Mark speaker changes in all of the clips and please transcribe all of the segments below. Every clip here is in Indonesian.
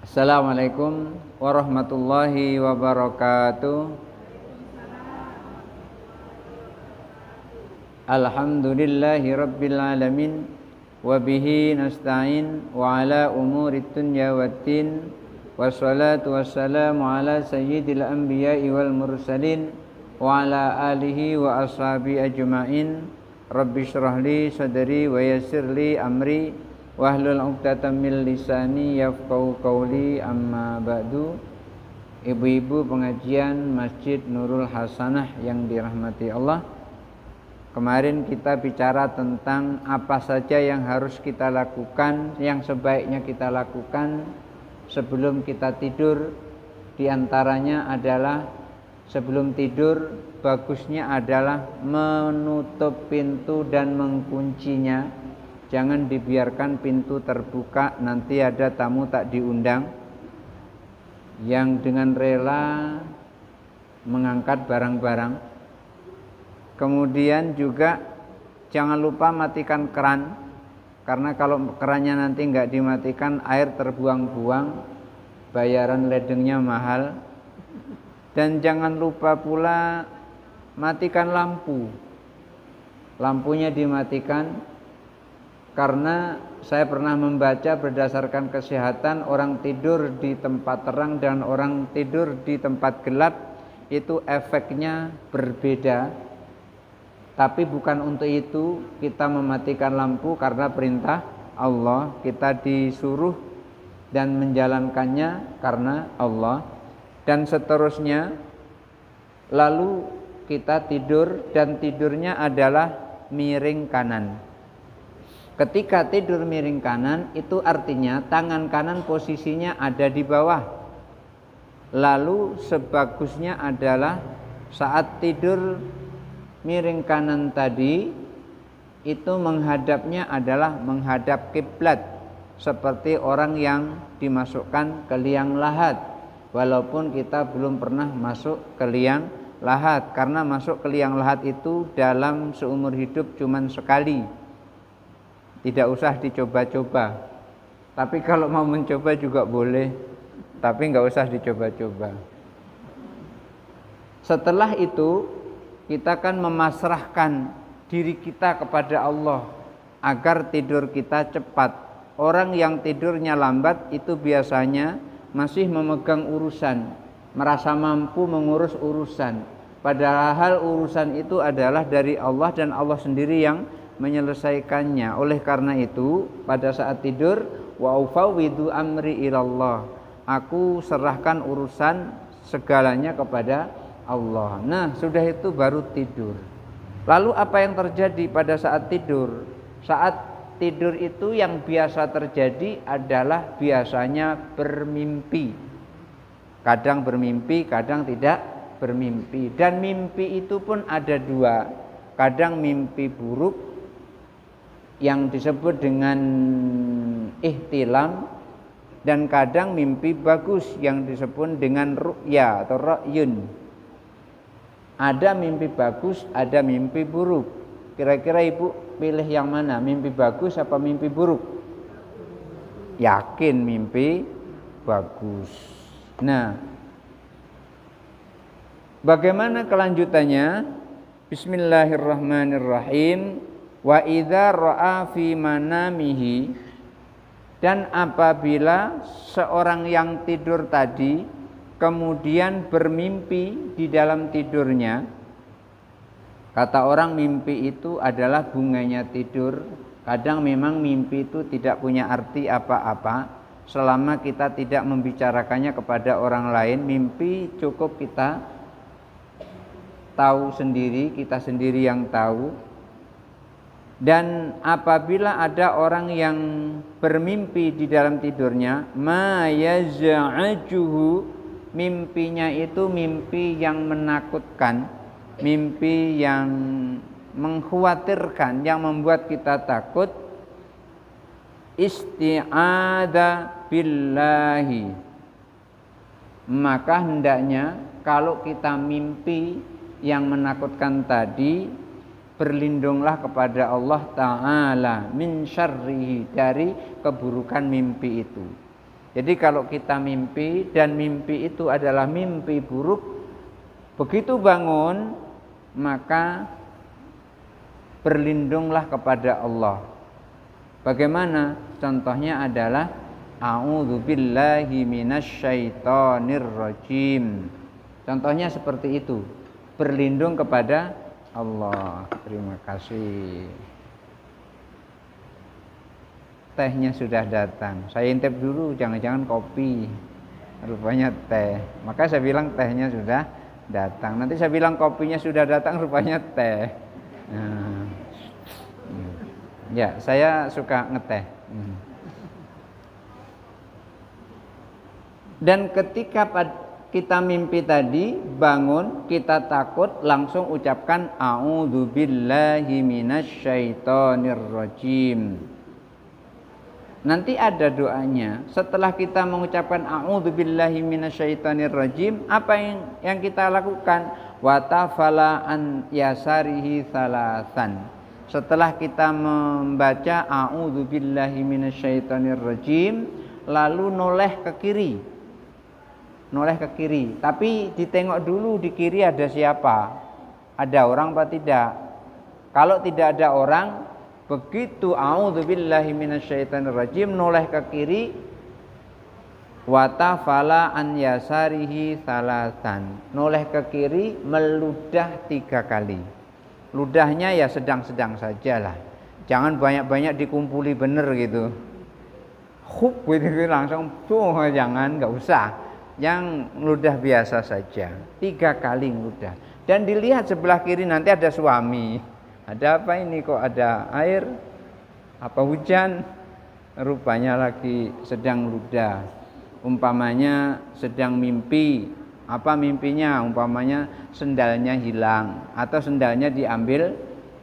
Speaker 1: Assalamualaikum warahmatullahi wabarakatuh. Alhamdulillahi rabbil alamin, wabihi nasta'in wa ala umuri dunya waddin, wassalatu wassalamu ala sayyidil anbiya'i wal mursalin wa ala alihi wa ashabi ajma'in. Rabbi shrah li sadri wa yassir li amri wahlul 'uqdatam min lisani yafqahu qawli, amma ba'du. Ibu-ibu pengajian Masjid Nurul Hasanah yang dirahmati Allah, kemarin kita bicara tentang apa saja yang harus kita lakukan, yang sebaiknya kita lakukan sebelum kita tidur. Di antaranya adalah sebelum tidur bagusnya adalah menutup pintu dan menguncinya. Jangan dibiarkan pintu terbuka, nanti ada tamu tak diundang yang dengan rela mengangkat barang-barang. Kemudian juga jangan lupa matikan keran, karena kalau kerannya nanti nggak dimatikan, air terbuang-buang, bayaran ledengnya mahal. Dan jangan lupa pula matikan lampu. Lampunya dimatikan, karena saya pernah membaca berdasarkan kesehatan, orang tidur di tempat terang dan orang tidur di tempat gelap itu efeknya berbeda. Tapi bukan untuk itu kita mematikan lampu, karena perintah Allah, kita disuruh dan menjalankannya karena Allah. Dan seterusnya, lalu kita tidur dan tidurnya adalah miring kanan. Ketika tidur miring kanan, itu artinya tangan kanan posisinya ada di bawah. Lalu sebagusnya adalah saat tidur miring kanan tadi, itu menghadapnya adalah menghadap kiblat, seperti orang yang dimasukkan ke liang lahat. Walaupun kita belum pernah masuk ke liang lahat, karena masuk ke liang lahat itu dalam seumur hidup cuman sekali. Tidak usah dicoba-coba. Tapi kalau mau mencoba juga boleh, tapi nggak usah dicoba-coba. Setelah itu kita kan memasrahkan diri kita kepada Allah agar tidur kita cepat. Orang yang tidurnya lambat itu biasanya masih memegang urusan, merasa mampu mengurus urusan. Padahal urusan itu adalah dari Allah dan Allah sendiri yang menyelesaikannya. Oleh karena itu pada saat tidur, wa ufawwidu amri ilallah, aku serahkan urusan segalanya kepada Allah. Nah, sudah itu baru tidur. Lalu apa yang terjadi pada saat tidur? Saat tidur itu yang biasa terjadi adalah biasanya bermimpi. Kadang bermimpi, kadang tidak bermimpi. Dan mimpi itu pun ada dua. Kadang mimpi buruk yang disebut dengan ihtilam, dan kadang mimpi bagus yang disebut dengan ru'ya atau ra'yun. Ada mimpi bagus, ada mimpi buruk. Kira-kira ibu pilih yang mana? Mimpi bagus apa mimpi buruk? Yakin mimpi bagus. Nah, bagaimana kelanjutannya? Bismillahirrahmanirrahim. Wa idza ra'a fi manamihi, dan apabila seorang yang tidur tadi kemudian bermimpi di dalam tidurnya. Kata orang mimpi itu adalah bunganya tidur. Kadang memang mimpi itu tidak punya arti apa-apa selama kita tidak membicarakannya kepada orang lain. Mimpi cukup kita tahu sendiri, kita sendiri yang tahu. Dan apabila ada orang yang bermimpi di dalam tidurnya, ma yaz'ajuhu, mimpinya itu mimpi yang menakutkan, mimpi yang mengkhawatirkan, yang membuat kita takut, isti'adha billahi, maka hendaknya kalau kita mimpi yang menakutkan tadi, berlindunglah kepada Allah Ta'ala min syarrihi, dari keburukan mimpi itu. Jadi kalau kita mimpi dan mimpi itu adalah mimpi buruk, begitu bangun maka berlindunglah kepada Allah. Bagaimana? Contohnya adalah a'udzubillahi minasyaitonir rajim. Contohnya seperti itu. Berlindung kepada Allah. Terima kasih. Tehnya sudah datang. Saya intip dulu, jangan-jangan kopi. Rupanya teh. Maka saya bilang tehnya sudah datang. Nanti saya bilang kopinya sudah datang, rupanya teh. Nah. Ya, saya suka ngeteh. Dan ketika kita mimpi tadi, bangun, kita takut, langsung ucapkan a'udzubillahi minasyaitonir rajim. Nanti ada doanya. Setelah kita mengucapkan a'udzubillahi minasyaitonir rajim, apa yang kita lakukan? Wa tafala an yasarihi salasan. Setelah kita membaca a'udzubillahi minasyaitonir rajim, lalu noleh ke kiri. Noleh ke kiri, tapi ditengok dulu di kiri ada siapa? Ada orang apa tidak? Kalau tidak ada orang, begitu a'udzubillahi minasyaitonir rajim noleh ke kiri, wa tafala an yasarihi salasan. Noleh ke kiri, meludah 3 kali. Ludahnya ya sedang-sedang sajalah. Jangan banyak-banyak dikumpuli bener gitu. Hup gitu langsung jangan, enggak usah. Yang ludah biasa saja. 3 kali ludah. Dan dilihat sebelah kiri nanti ada suami. Ada apa ini kok ada air? Apa hujan? Rupanya lagi sedang ludah. Umpamanya sedang mimpi. Apa mimpinya? Umpamanya sendalnya hilang atau sendalnya diambil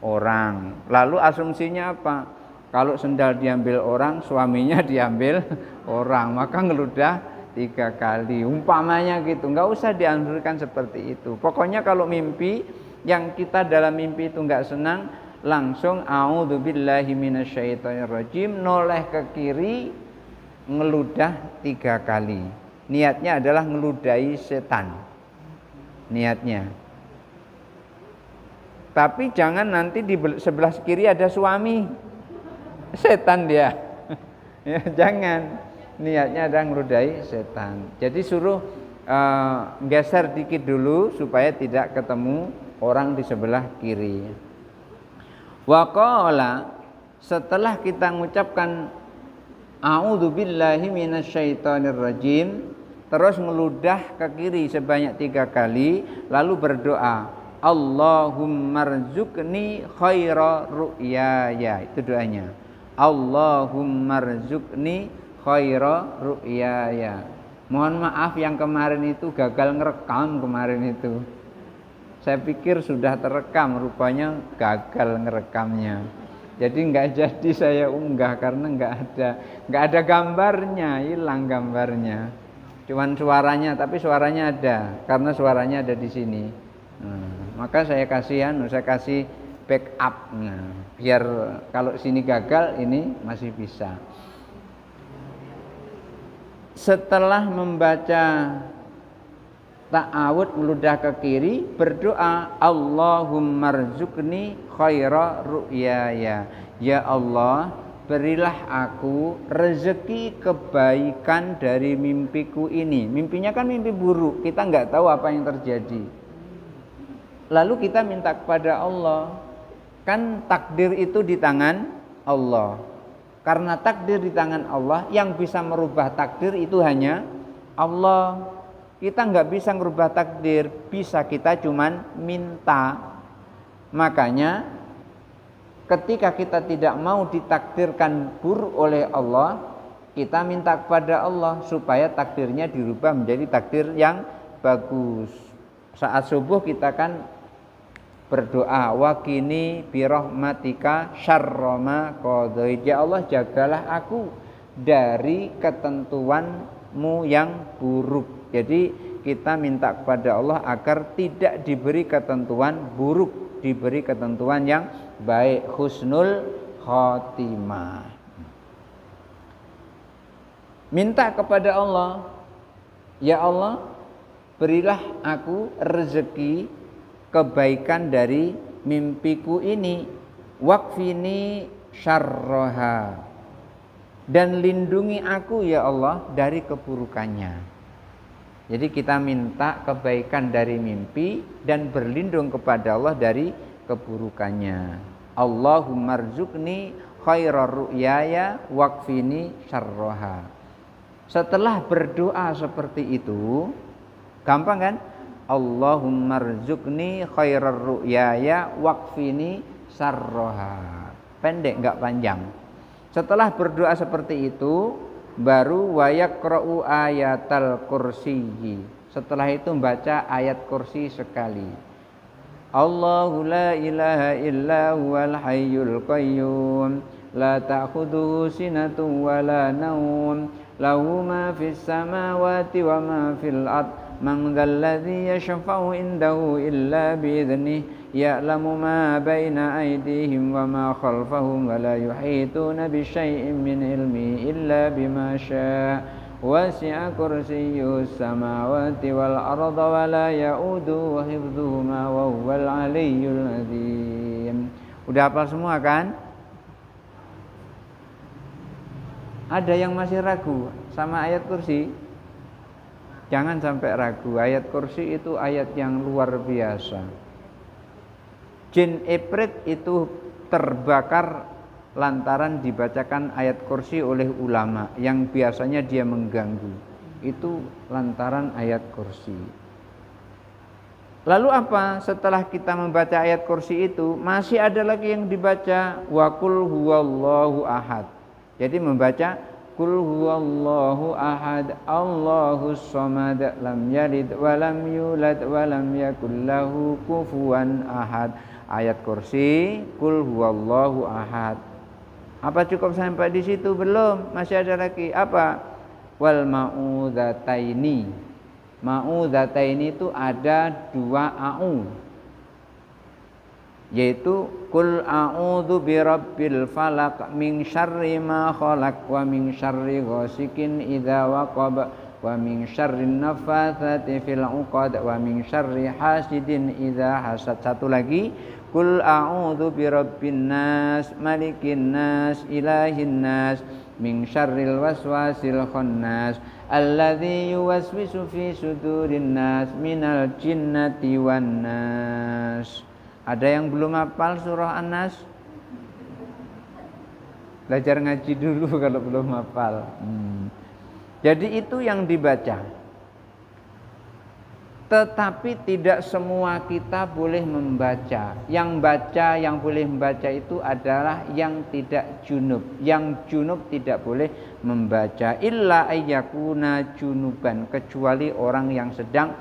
Speaker 1: orang. Lalu asumsinya apa? Kalau sendal diambil orang, suaminya diambil orang, maka ngeludah 3 kali. Umpamanya gitu. Enggak usah dianjurkan seperti itu. Pokoknya kalau mimpi yang kita dalam mimpi itu enggak senang, langsung a'udzubillahi minasyaitonirrajim, noleh ke kiri, ngeludah 3 kali. Niatnya adalah ngeludahi setan. Niatnya. Tapi jangan nanti di sebelah kiri ada suami. Setan dia. Ya, jangan. Niatnya adalah ngeludahi setan. Jadi suruh geser dikit dulu supaya tidak ketemu orang di sebelah kiri. Wa qala, setelah kita mengucapkan a'udzubillahi minasyaitonirrajim, terus meludah ke kiri sebanyak 3 kali, lalu berdoa, Allahummarzuqni khaira ru'yaya. Itu doanya. Allahummarzuqni khaira ru'yaya. Mohon maaf yang kemarin itu gagal ngerekam kemarin itu. Saya pikir sudah terekam, rupanya gagal ngerekamnya. Jadi nggak jadi saya unggah karena nggak ada gambarnya, hilang gambarnya. Cuman suaranya, tapi suaranya ada karena suaranya ada di sini. Maka saya kasih backup. Biar kalau sini gagal, ini masih bisa. Setelah membaca ta'awud meludah ke kiri, berdoa Allahummarzuqni khaira ru'yaya. Ya Allah, berilah aku rezeki kebaikan dari mimpiku ini. Mimpinya kan mimpi buruk, kita nggak tahu apa yang terjadi. Lalu kita minta kepada Allah. Kan takdir itu di tangan Allah. Karena takdir di tangan Allah, yang bisa merubah takdir itu hanya Allah. Kita nggak bisa merubah takdir, bisa kita cuman minta. Makanya ketika kita tidak mau ditakdirkan buruk oleh Allah, kita minta kepada Allah supaya takdirnya dirubah menjadi takdir yang bagus. Saat subuh kita kan berdoa, waqini birahmatika syarra ma qadait. Ya Allah, jagalah aku dari ketentuanmu yang buruk. Jadi kita minta kepada Allah agar tidak diberi ketentuan buruk, diberi ketentuan yang baik, husnul khotimah. Minta kepada Allah, ya Allah, berilah aku rezeki kebaikan dari mimpiku ini, waqfini syarraha, dan lindungi aku ya Allah dari keburukannya. Jadi kita minta kebaikan dari mimpi dan berlindung kepada Allah dari keburukannya. Allahumma rzuqni khairar ru'yaya waqfini syarraha. Setelah berdoa seperti itu, gampang kan? Allahumma rzuqni khairar ru'yaya waqfini syarraha. Pendek enggak panjang. Setelah berdoa seperti itu, baru wayaqra'u ayatal kursiyyi. Setelah itu membaca ayat kursi sekali. Allahu la ilaha illa huwal hayyul qayyum la ta'khudhuhu sinatun wa la naum lahu ma fis samawati wa ma fil ard man dzalladzi yashfa'u indahu illa bi idznihi ya'lamu ma baina aydihim wa ma khalfahum wa la yuhituna bi syai'in min ilmihi illa bima syaa' wasi'a kursiyyus samawati wal arda wa la ya'uduhu hifdzuhuma wa huwal 'aliyyul 'azim. Udah hafal semua kan? Ada yang masih ragu sama ayat kursi? Jangan sampai ragu, ayat kursi itu ayat yang luar biasa. Jin Ifrit itu terbakar lantaran dibacakan ayat kursi oleh ulama yang biasanya dia mengganggu. Itu lantaran ayat kursi. Lalu apa? Setelah kita membaca ayat kursi itu, masih ada lagi yang dibaca wa qul huwallahu ahad. Jadi membaca qul huwallahu ahad Allahus samad lam yalid wa lam yulad wa lam yakul lahu kufuwan ahad. Ayat kursi qul huwallahu ahad. Apa cukup sampai di situ? Belum, masih ada lagi. Apa? Wal ma'udzataini. Ma'udzataini itu ada 2 a'u. Yaitu qul a'udzu birabbil falaq min syarri ma khalaq wa min syarri ghasikin idza waqab wa min syarrin naffatsati fil 'uqad wa min syarri hasidin idza hasad. Satu lagi, qul a'udzu birabbin nas malikin nas ilahin nas min syarril waswasil khannas alladzi yuwaswisu fi sudurin nas minal jinnati wan nas. Ada yang belum hafal surah An-Nas? Belajar ngaji dulu kalau belum hafal. Jadi itu yang dibaca. Tetapi tidak semua kita boleh membaca. Yang boleh membaca itu adalah yang tidak junub. Yang junub tidak boleh membaca. Illa ayyakuna junuban, kecuali orang yang sedang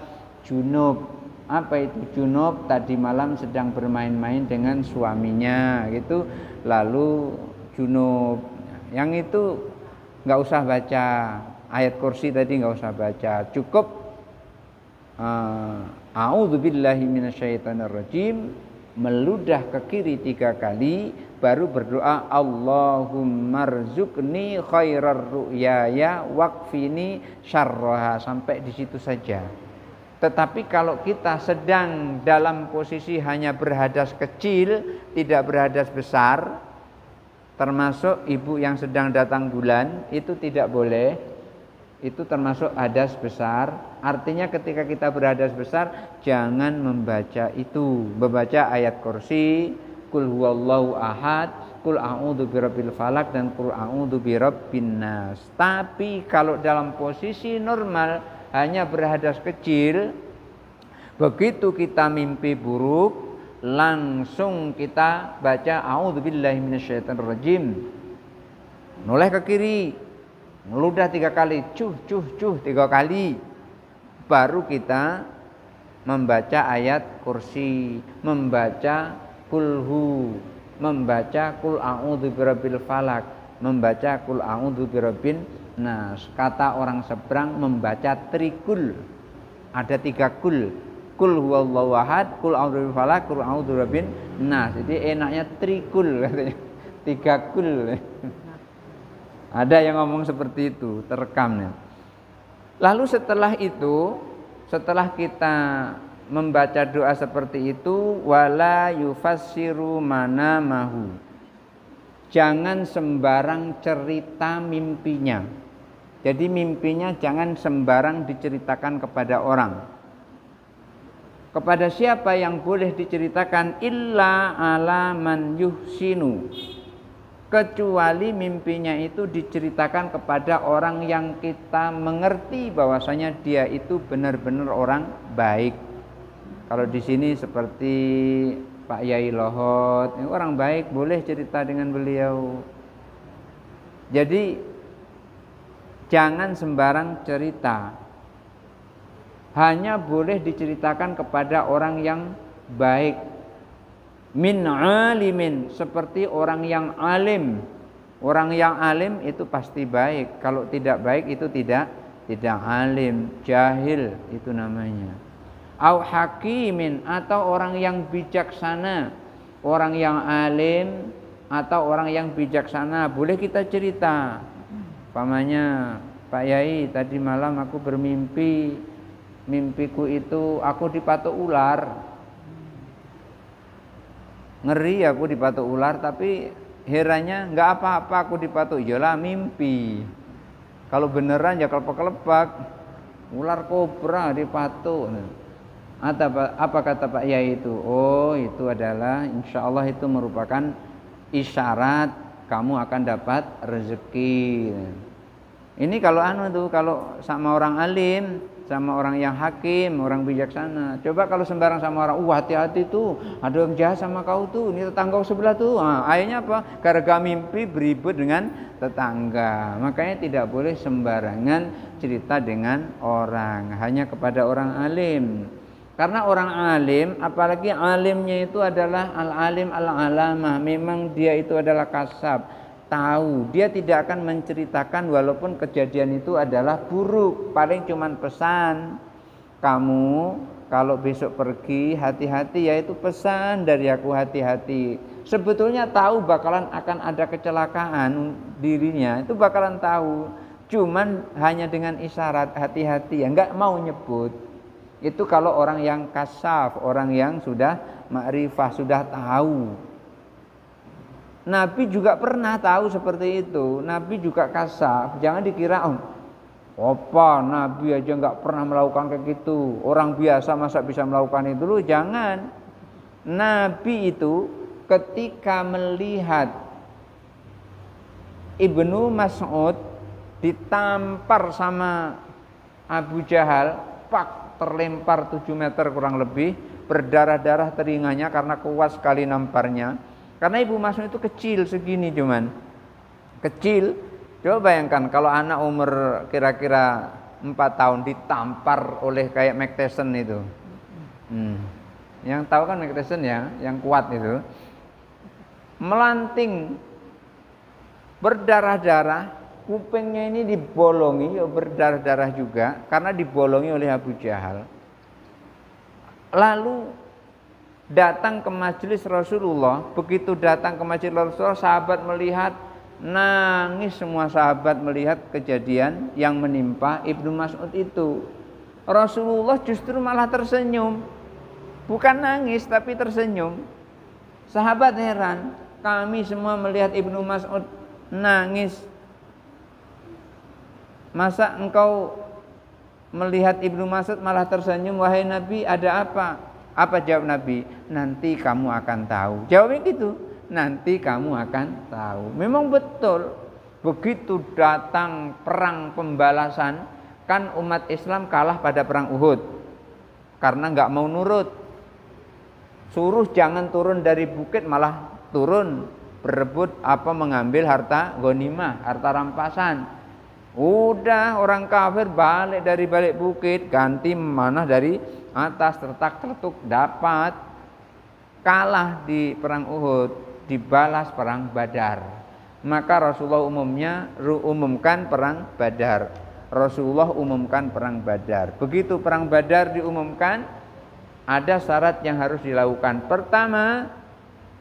Speaker 1: junub. Apa itu junub? Tadi malam sedang bermain-main dengan suaminya gitu, lalu junub. Yang itu nggak usah baca ayat kursi tadi, nggak usah baca. Cukup a'udzubillahi minasyaitonirrajim, meludah ke kiri 3 kali, baru berdoa Allahumma rzuqni khairar ru'yaya waqfini syarraha. Sampai di situ saja. Tetapi kalau kita sedang dalam posisi hanya berhadas kecil, tidak berhadas besar, termasuk ibu yang sedang datang bulan, itu tidak boleh. Itu termasuk hadas besar. Artinya ketika kita berhadas besar, jangan membaca itu. Membaca ayat kursi, qul huwallahu ahad, qul a'udzu birabbil falaq, dan qul a'udzu birabbin nas. Tapi kalau dalam posisi normal, hanya berhadas kecil, begitu kita mimpi buruk, langsung kita baca a'udzubillahi minasyaitonirrajim, noleh ke kiri, meludah 3 kali, cuh 3 kali, baru kita membaca ayat kursi, membaca kulhu, membaca kul a'udzu birabbil falaq, membaca kul a'udzu birabbin nas. Kata orang seberang membaca trikul. Ada 3 kul. Kul huwallahu ahad, kul a'udzu birabbil falaq, kul a'udzu birabbin nas. Jadi enaknya trikul katanya. 3 kul. Ada yang ngomong seperti itu, terekamnya. Lalu setelah itu, setelah kita membaca doa seperti itu, wala yufassiru manamahu. Jangan sembarang cerita mimpinya. Jadi mimpinya jangan sembarang diceritakan kepada orang. Kepada siapa yang boleh diceritakan? Illa ala man yuhsinu. Kecuali mimpinya itu diceritakan kepada orang yang kita mengerti bahwasanya dia itu benar-benar orang baik. Kalau di sini seperti Pak Yai Lohot, ini orang baik, boleh cerita dengan beliau. Jadi jangan sembarang cerita. Hanya boleh diceritakan kepada orang yang baik. Min alimin, seperti orang yang alim. Orang yang alim itu pasti baik. Kalau tidak baik itu tidak alim, jahil itu namanya. Au hakimin, atau orang yang bijaksana. Orang yang alim atau orang yang bijaksana boleh kita cerita. Pamannya, Pak Yai, tadi malam aku bermimpi. Mimpiku itu aku dipatuk ular. Ngeri aku dipatuk ular, tapi herannya nggak apa-apa aku dipatuk. Iyalah mimpi. Kalau beneran ya kelepak-kelepak. Ular kobra dipatuk. Apa kata Pak Yai itu? Oh, itu adalah insya Allah itu merupakan isyarat kamu akan dapat rezeki. Ini kalau kalau sama orang alim, sama orang yang hakim, orang bijaksana. Coba kalau sembarang sama orang, hati-hati tuh, ada yang jahat sama kau tuh, ini tetangga sebelah tuh. Nah, akhirnya apa? Gara-gara mimpi beribut dengan tetangga. Makanya tidak boleh sembarangan cerita dengan orang, hanya kepada orang alim. Karena orang alim, apalagi alimnya itu adalah al-alim al-alamah, memang dia itu adalah kasab, tahu. Dia tidak akan menceritakan walaupun kejadian itu adalah buruk. Paling cuman pesan, kamu kalau besok pergi hati-hati, yaitu pesan dari aku, hati-hati. Sebetulnya tahu bakalan akan ada kecelakaan dirinya, itu bakalan tahu. Cuman hanya dengan isyarat hati-hati, ya enggak mau nyebut. Itu kalau orang yang kasaf, orang yang sudah makrifah, sudah tahu. Nabi juga pernah tahu seperti itu. Nabi juga kasaf. Jangan dikira Nabi aja nggak pernah melakukan kayak gitu. Orang biasa masa bisa melakukan itu? Loh, jangan. Nabi itu ketika melihat Ibnu Mas'ud ditampar sama Abu Jahal, terlempar 7 meter kurang lebih, berdarah-darah telinganya karena kuat sekali namparnya. Karena Ibu Mas'ud itu kecil segini, cuman kecil. Coba bayangkan kalau anak umur kira-kira 4 tahun ditampar oleh kayak Mike Tyson itu. Yang tahu kan Mike Tyson ya, yang kuat itu. Melanting, berdarah-darah. Kupingnya ini dibolongi, ya berdarah-darah juga karena dibolongi oleh Abu Jahal. Lalu datang ke majelis Rasulullah. Begitu datang ke majelis Rasulullah, sahabat melihat, nangis semua sahabat melihat kejadian yang menimpa Ibnu Mas'ud itu. Rasulullah justru malah tersenyum, bukan nangis tapi tersenyum. Sahabat heran, kami semua melihat Ibnu Mas'ud nangis, masa engkau melihat Ibnu Mas'ud malah tersenyum? Wahai Nabi, ada apa? Apa jawab Nabi? Nanti kamu akan tahu. Jawabnya gitu, nanti kamu akan tahu. Memang betul. Begitu datang perang pembalasan, kan umat Islam kalah pada perang Uhud karena nggak mau nurut. Suruh jangan turun dari bukit, malah turun berebut mengambil harta ghanimah, harta rampasan. Udah orang kafir balik dari balik bukit, ganti mana dari atas, tertak-tertuk dapat. Kalah di perang Uhud, dibalas perang Badar. Maka Rasulullah umumkan perang Badar. Rasulullah umumkan perang Badar. Begitu perang Badar diumumkan, ada syarat yang harus dilakukan. Pertama,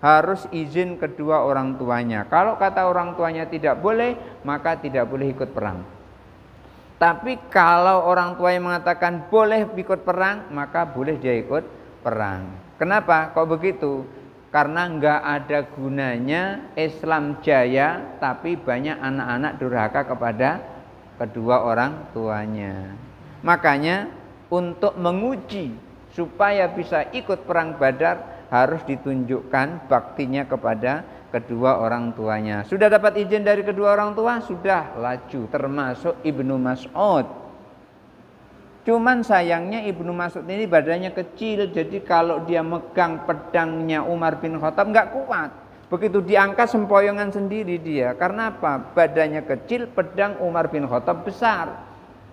Speaker 1: harus izin kedua orang tuanya. Kalau kata orang tuanya tidak boleh, maka tidak boleh ikut perang. Tapi kalau orang tuanya mengatakan boleh ikut perang, maka boleh dia ikut perang. Kenapa kok begitu? Karena nggak ada gunanya Islam jaya tapi banyak anak-anak durhaka kepada kedua orang tuanya. Makanya untuk menguji supaya bisa ikut perang Badar harus ditunjukkan baktinya kepada kedua orang tuanya. Sudah dapat izin dari kedua orang tua? Sudah, laju, termasuk Ibnu Mas'ud. Cuman sayangnya Ibnu Mas'ud ini badannya kecil, jadi kalau dia megang pedangnya Umar bin Khattab nggak kuat. Begitu diangkat sempoyongan sendiri dia. Karena apa? Badannya kecil, pedang Umar bin Khattab besar.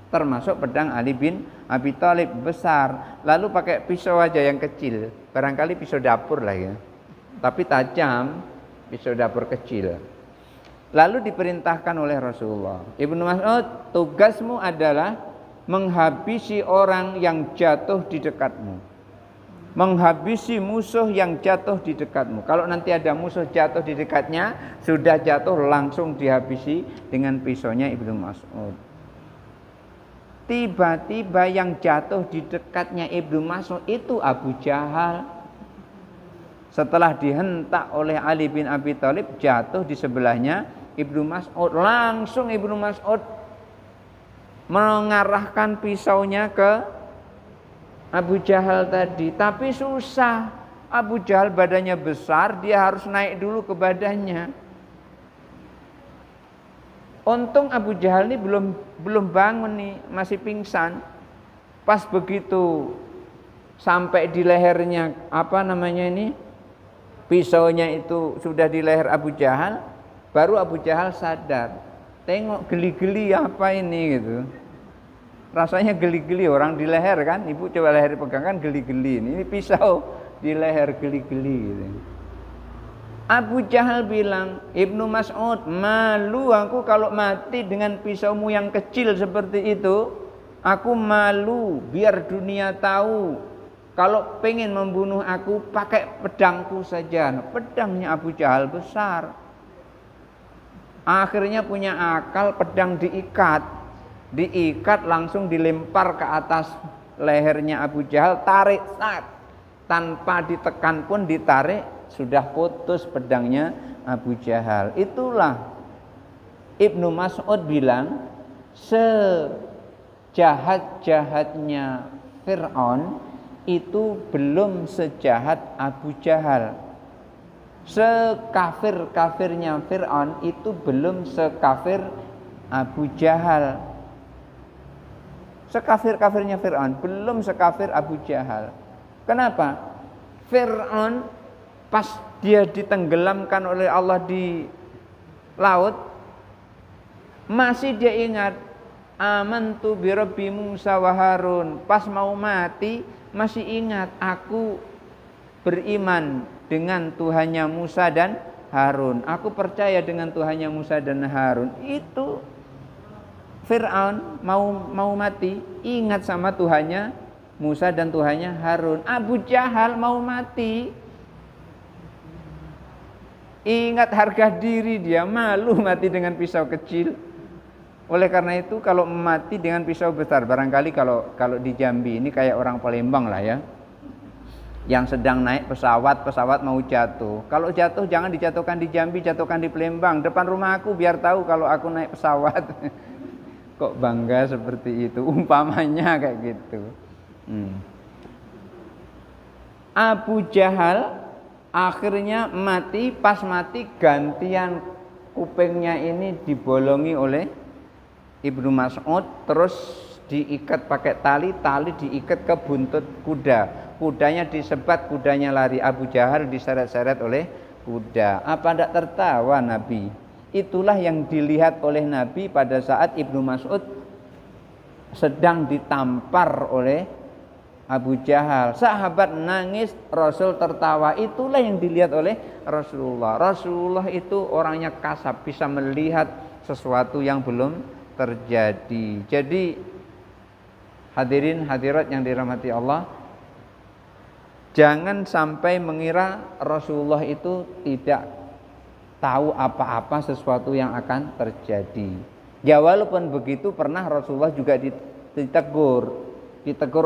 Speaker 1: Termasuk pedang Ali bin Abi Thalib besar. Lalu pakai pisau aja yang kecil. Barangkali pisau dapur lah ya. Tapi tajam, pisau dapur kecil. Lalu diperintahkan oleh Rasulullah, Ibnu Mas'ud, tugasmu adalah menghabisi orang yang jatuh di dekatmu. Menghabisi musuh yang jatuh di dekatmu. Kalau nanti ada musuh jatuh di dekatnya, sudah jatuh langsung dihabisi dengan pisaunya Ibnu Mas'ud. Tiba-tiba yang jatuh di dekatnya Ibnu Mas'ud itu Abu Jahal. Setelah dihentak oleh Ali bin Abi Thalib, jatuh di sebelahnya Ibnu Mas'ud. Langsung Ibnu Mas'ud mengarahkan pisaunya ke Abu Jahal tadi. Tapi susah. Abu Jahal badannya besar, dia harus naik dulu ke badannya. Untung Abu Jahal ini belum bangun nih, masih pingsan. Pas begitu sampai di lehernya, pisaunya itu sudah di leher Abu Jahal, baru Abu Jahal sadar. Tengok geli-geli apa ini gitu. Rasanya geli-geli, orang di leher kan, ibu coba leher pegang kan geli-geli. Ini pisau di leher geli-geli gitu. Abu Jahal bilang, Ibnu Mas'ud, malu aku kalau mati dengan pisaumu yang kecil seperti itu. Aku malu, biar dunia tahu. Kalau pengen membunuh aku, pakai pedangku saja. Nah, pedangnya Abu Jahal besar. Akhirnya punya akal, pedang diikat. Diikat langsung dilempar ke atas lehernya Abu Jahal, tarik, tanpa ditekan pun ditarik, sudah putus pedangnya Abu Jahal. Itulah Ibnu Mas'ud bilang, sejahat-jahatnya Fir'aun itu belum sejahat Abu Jahal. Sekafir-kafirnya Fir'aun itu belum sekafir Abu Jahal. Sekafir-kafirnya Fir'aun belum sekafir Abu Jahal. Kenapa? Fir'aun pas dia ditenggelamkan oleh Allah di laut, masih dia ingat, amantu bi Rabbi Musa wa Harun. Pas mau mati masih ingat, aku beriman dengan Tuhannya Musa dan Harun. Aku percaya dengan Tuhannya Musa dan Harun. Itu Fir'aun mau mati, ingat sama Tuhannya Musa dan Tuhannya Harun. Abu Jahal mau mati, ingat harga diri dia, malu mati dengan pisau kecil. Oleh karena itu kalau mati dengan pisau besar, barangkali kalau di Jambi ini kayak orang Palembang lah ya, yang sedang naik pesawat mau jatuh. Kalau jatuh jangan dijatuhkan di Jambi, jatuhkan di Palembang, depan rumah aku biar tahu kalau aku naik pesawat. Kok bangga seperti itu, umpamanya kayak gitu. Abu Jahal akhirnya mati, pas mati gantian kupingnya ini dibolongi oleh Ibnu Mas'ud, terus diikat pakai tali diikat ke buntut kuda. Kudanya disebat, kudanya lari. Abu Jahal diseret-seret oleh kuda. Apa tidak tertawa Nabi? Itulah yang dilihat oleh Nabi pada saat Ibnu Mas'ud sedang ditampar oleh Abu Jahal. Sahabat nangis, Rasul tertawa. Itulah yang dilihat oleh Rasulullah. Rasulullah itu orangnya kasab, bisa melihat sesuatu yang belum terjadi. Jadi hadirin hadirat yang dirahmati Allah, Jangan sampai mengira Rasulullah itu tidak tahu apa-apa sesuatu yang akan terjadi. Ya walaupun begitu pernah Rasulullah juga ditegur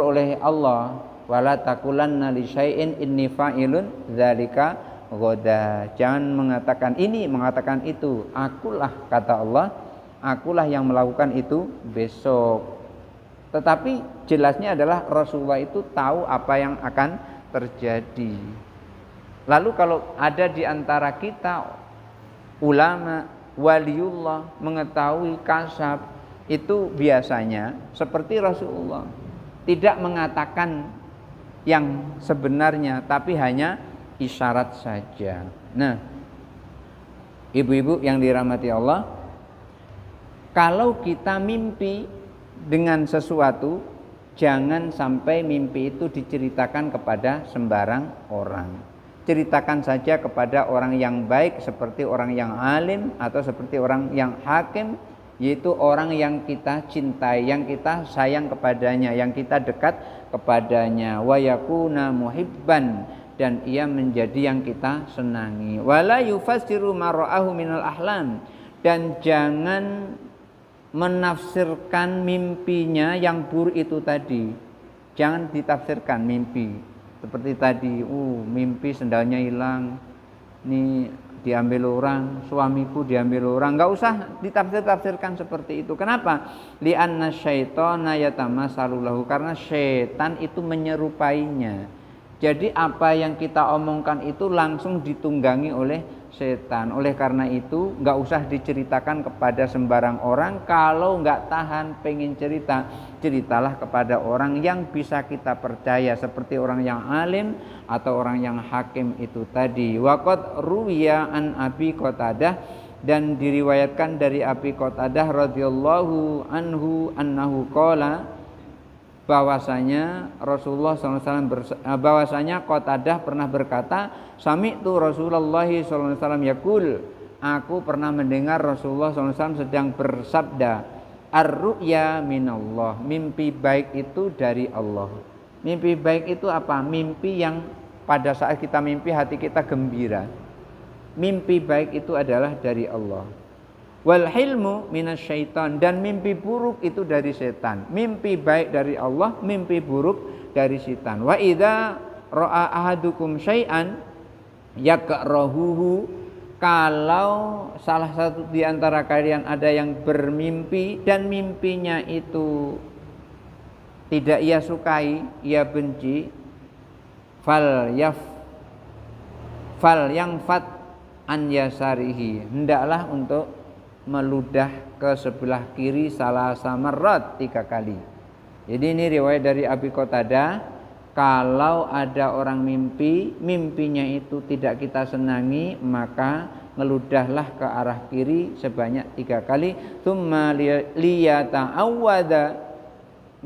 Speaker 1: oleh Allah, wala taqulanna li syai'in inni fa'ilun dzalika ghadan. Jangan mengatakan ini, mengatakan itu. Akulah, kata Allah, akulah yang melakukan itu besok. Tetapi jelasnya adalah Rasulullah itu tahu apa yang akan terjadi. Lalu kalau ada di antara kita ulama, waliullah, mengetahui kasab, itu biasanya seperti Rasulullah, tidak mengatakan yang sebenarnya, tapi hanya isyarat saja. Nah, ibu-ibu yang dirahmati Allah, kalau kita mimpi dengan sesuatu, jangan sampai mimpi itu diceritakan kepada sembarang orang. Ceritakan saja kepada orang yang baik, seperti orang yang alim atau seperti orang yang hakim, yaitu orang yang kita cintai, yang kita sayang kepadanya, yang kita dekat kepadanya. Wa yakuna muhibban, dan ia menjadi yang kita senangi. Wala yufassiru ma ra'ahu minal ahlam, dan jangan menafsirkan mimpinya yang buruk itu tadi. Jangan ditafsirkan mimpi seperti tadi, mimpi sendalnya hilang, ini diambil orang, suamiku diambil orang. Enggak usah ditafsir-tafsirkan seperti itu. Kenapa? Li'anna syaitana yatamassalu lahu, karena syaitan itu menyerupainya. Jadi apa yang kita omongkan itu langsung ditunggangi oleh setan. Oleh karena itu enggak usah diceritakan kepada sembarang orang. Kalau enggak tahan pengen cerita, ceritalah kepada orang yang bisa kita percaya, seperti orang yang alim atau orang yang hakim itu tadi. Waqad ruwiya an Abi Qatadah, dan diriwayatkan dari Abi Qatadah radhiyallahu anhu annahu qala, bahwasanya Rasulullah SAW bahwasanya Qatadah pernah berkata, sami'tu Rasulullah SAW yaqul, aku pernah mendengar Rasulullah SAW sedang bersabda, ar-ru'ya minallah, mimpi baik itu dari Allah. Mimpi baik itu apa? Mimpi yang pada saat kita mimpi hati kita gembira. Mimpi baik itu adalah dari Allah. Wal hilmu minasyaitan, dan mimpi buruk itu dari setan. Mimpi baik dari Allah, mimpi buruk dari setan. Wa idza ra'a ahadukum syai'an yakrahuhu, kalau salah satu di antara kalian ada yang bermimpi dan mimpinya itu tidak ia sukai, ia benci, fal yang fat an yasarihi, hendaklah untuk meludah ke sebelah kiri salah samarat 3 kali. Jadi ini riwayat dari Abi Qatadah, kalau ada orang mimpi, mimpinya itu tidak kita senangi, maka ngeludahlah ke arah kiri sebanyak 3 kali. Tsumma liyata'awwadha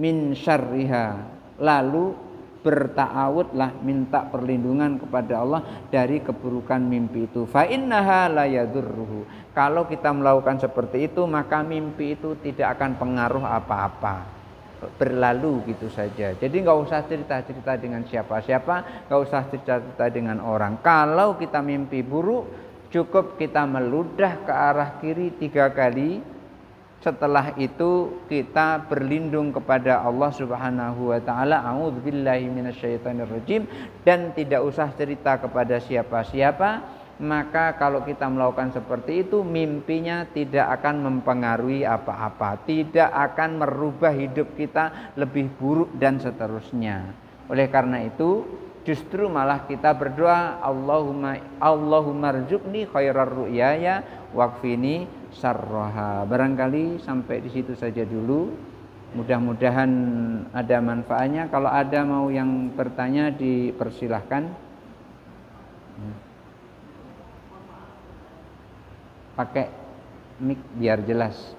Speaker 1: min syarriha, lalu berta'awudlah, minta perlindungan kepada Allah dari keburukan mimpi itu. Fa innaha la yadurruhu, kalau kita melakukan seperti itu maka mimpi itu tidak akan pengaruh apa-apa, berlalu gitu saja. Jadi nggak usah cerita-cerita dengan siapa-siapa, nggak usah cerita-cerita dengan orang. Kalau kita mimpi buruk, cukup kita meludah ke arah kiri 3 kali. Setelah itu kita berlindung kepada Allah Subhanahu wa taala, a'udzubillahi minasyaitonirrajim, dan tidak usah cerita kepada siapa-siapa. Maka kalau kita melakukan seperti itu, mimpinya tidak akan mempengaruhi apa-apa, tidak akan merubah hidup kita lebih buruk dan seterusnya. Oleh karena itu justru malah kita berdoa, Allahumma rzuqni khairar ru'yaya waqfini sarraha. Barangkali sampai di situ saja dulu. Mudah-mudahan ada manfaatnya. Kalau ada mau yang bertanya dipersilahkan. Pakai mic biar jelas.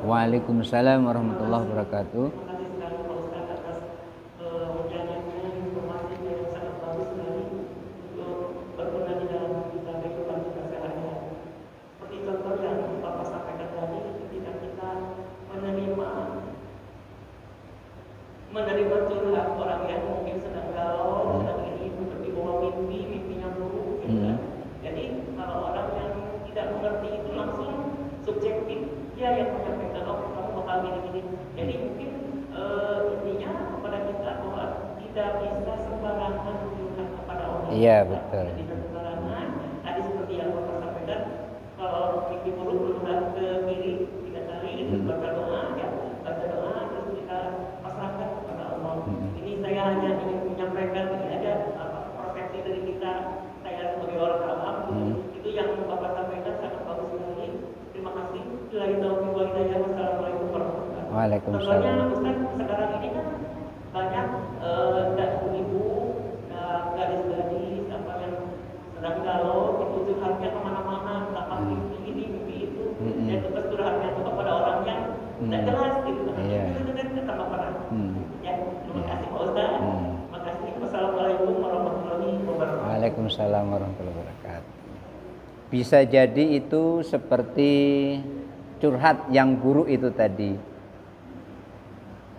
Speaker 1: Waalaikumsalam warahmatullahi wabarakatuh.
Speaker 2: menerima curhat orang yang mungkin sedang galau, sedang ini seperti bawa mimpi, mimpinya buruk gitu kan. Jadi kalau orang yang tidak mengerti itu langsung subjektif, dia yang menyampaikan, oh kamu bakal gini-gini. Jadi mungkin intinya kepada kita bahwa tidak bisa sembarangan curhat kepada orang.
Speaker 1: Iya betul.
Speaker 2: Tidak sembarangan. Tadi seperti yang Bapak sampaikan, kalau mimpi buruk berulang ke kiri 3 kali, itu baca doa, ya baca doa terus kita pasrahkan kepada Allah. Ini saya hanya ingin menyampaikan, ini ada persepsi dari kita, saya sebagai orang awam, itu yang Bapak sampaikan sangat bagus sekali. Terima kasih. Bila kita hidayah, wassalamualaikum warahmatullahi wabarakatuh.
Speaker 1: Waalaikumsalam.
Speaker 2: Contohnya Ustaz, sekarang ini kan banyak ibu, gadis-gadis apa yang sedang galau, itu curhatnya kemana-mana, tentang mimpi ini, mimpi itu, dan terus curhatnya itu kepada orang yang tidak jelas gitu. Itu tambah parah. Ya, terima kasih Pak Ustaz. Terima kasih. Wassalamualaikum warahmatullahi wabarakatuh.
Speaker 1: Waalaikumsalam warahmatullahi wabarakatuh. Bisa jadi itu seperti curhat yang buruk itu tadi.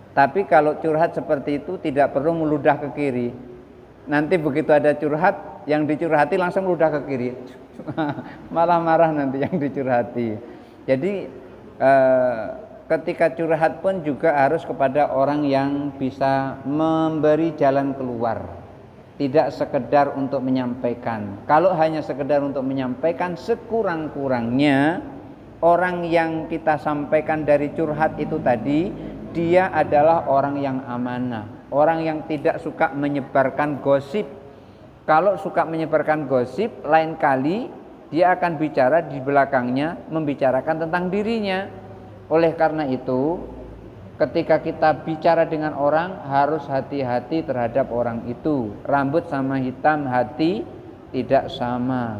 Speaker 1: Tapi kalau curhat seperti itu tidak perlu meludah ke kiri. Nanti begitu ada curhat, yang dicurhati langsung meludah ke kiri. Malah marah nanti yang dicurhati. Jadi ketika curhat pun juga harus kepada orang yang bisa memberi jalan keluar. Tidak sekedar untuk menyampaikan. Kalau hanya sekedar untuk menyampaikan, sekurang-kurangnya orang yang kita sampaikan dari curhat itu tadi, dia adalah orang yang amanah, orang yang tidak suka menyebarkan gosip. Kalau suka menyebarkan gosip, lain kali dia akan bicara di belakangnya, membicarakan tentang dirinya. Oleh karena itu, ketika kita bicara dengan orang, harus hati-hati terhadap orang itu. Rambut sama hitam, hati tidak sama.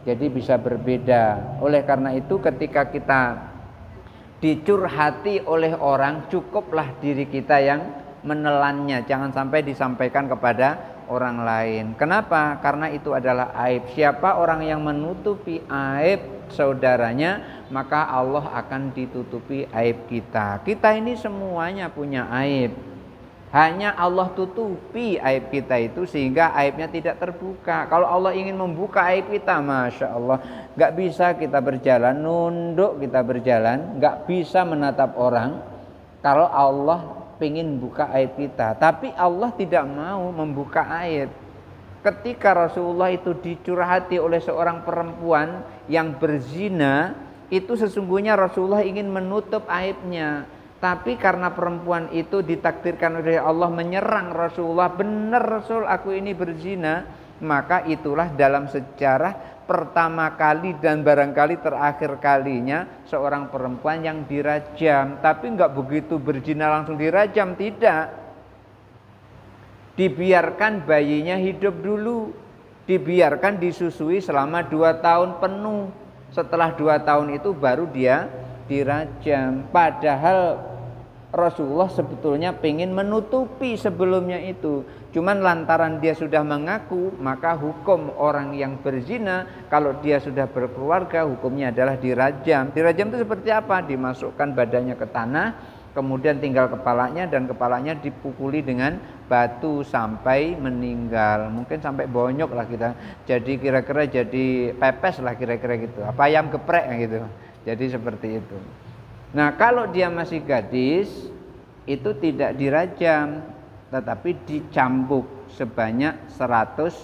Speaker 1: Jadi bisa berbeda. Oleh karena itu, ketika kita dicurhati oleh orang, cukuplah diri kita yang menelannya. Jangan sampai disampaikan kepada orang lain. Kenapa? Karena itu adalah aib. Siapa orang yang menutupi aib saudaranya, maka Allah akan ditutupi aib kita. Kita ini semuanya punya aib. Hanya Allah tutupi aib kita itu sehingga aibnya tidak terbuka. Kalau Allah ingin membuka aib kita, Masya Allah, gak bisa kita berjalan, nunduk kita berjalan, gak bisa menatap orang. Kalau Allah ingin buka aib kita, tapi Allah tidak mau membuka aib. Ketika Rasulullah itu dicurhati oleh seorang perempuan yang berzina, itu sesungguhnya Rasulullah ingin menutup aibnya. Tapi karena perempuan itu ditakdirkan oleh Allah menyerang Rasulullah, benar Rasul aku ini berzina, maka itulah dalam sejarah pertama kali dan barangkali terakhir kalinya seorang perempuan yang dirajam. Tapi enggak begitu berzina langsung dirajam, tidak. Dibiarkan bayinya hidup dulu, dibiarkan disusui selama 2 tahun penuh. Setelah 2 tahun itu baru dia dirajam. Padahal Rasulullah sebetulnya ingin menutupi sebelumnya itu. Cuman lantaran dia sudah mengaku, maka hukum orang yang berzina, kalau dia sudah berkeluarga, hukumnya adalah dirajam. Dirajam itu seperti apa? Dimasukkan badannya ke tanah, kemudian tinggal kepalanya, dan kepalanya dipukuli dengan batu sampai meninggal. Mungkin sampai bonyok lah kita. Jadi kira-kira jadi pepes lah kira-kira gitu. Apa ayam geprek gitu. Jadi seperti itu. Nah, kalau dia masih gadis, itu tidak dirajam, tetapi dicambuk sebanyak 100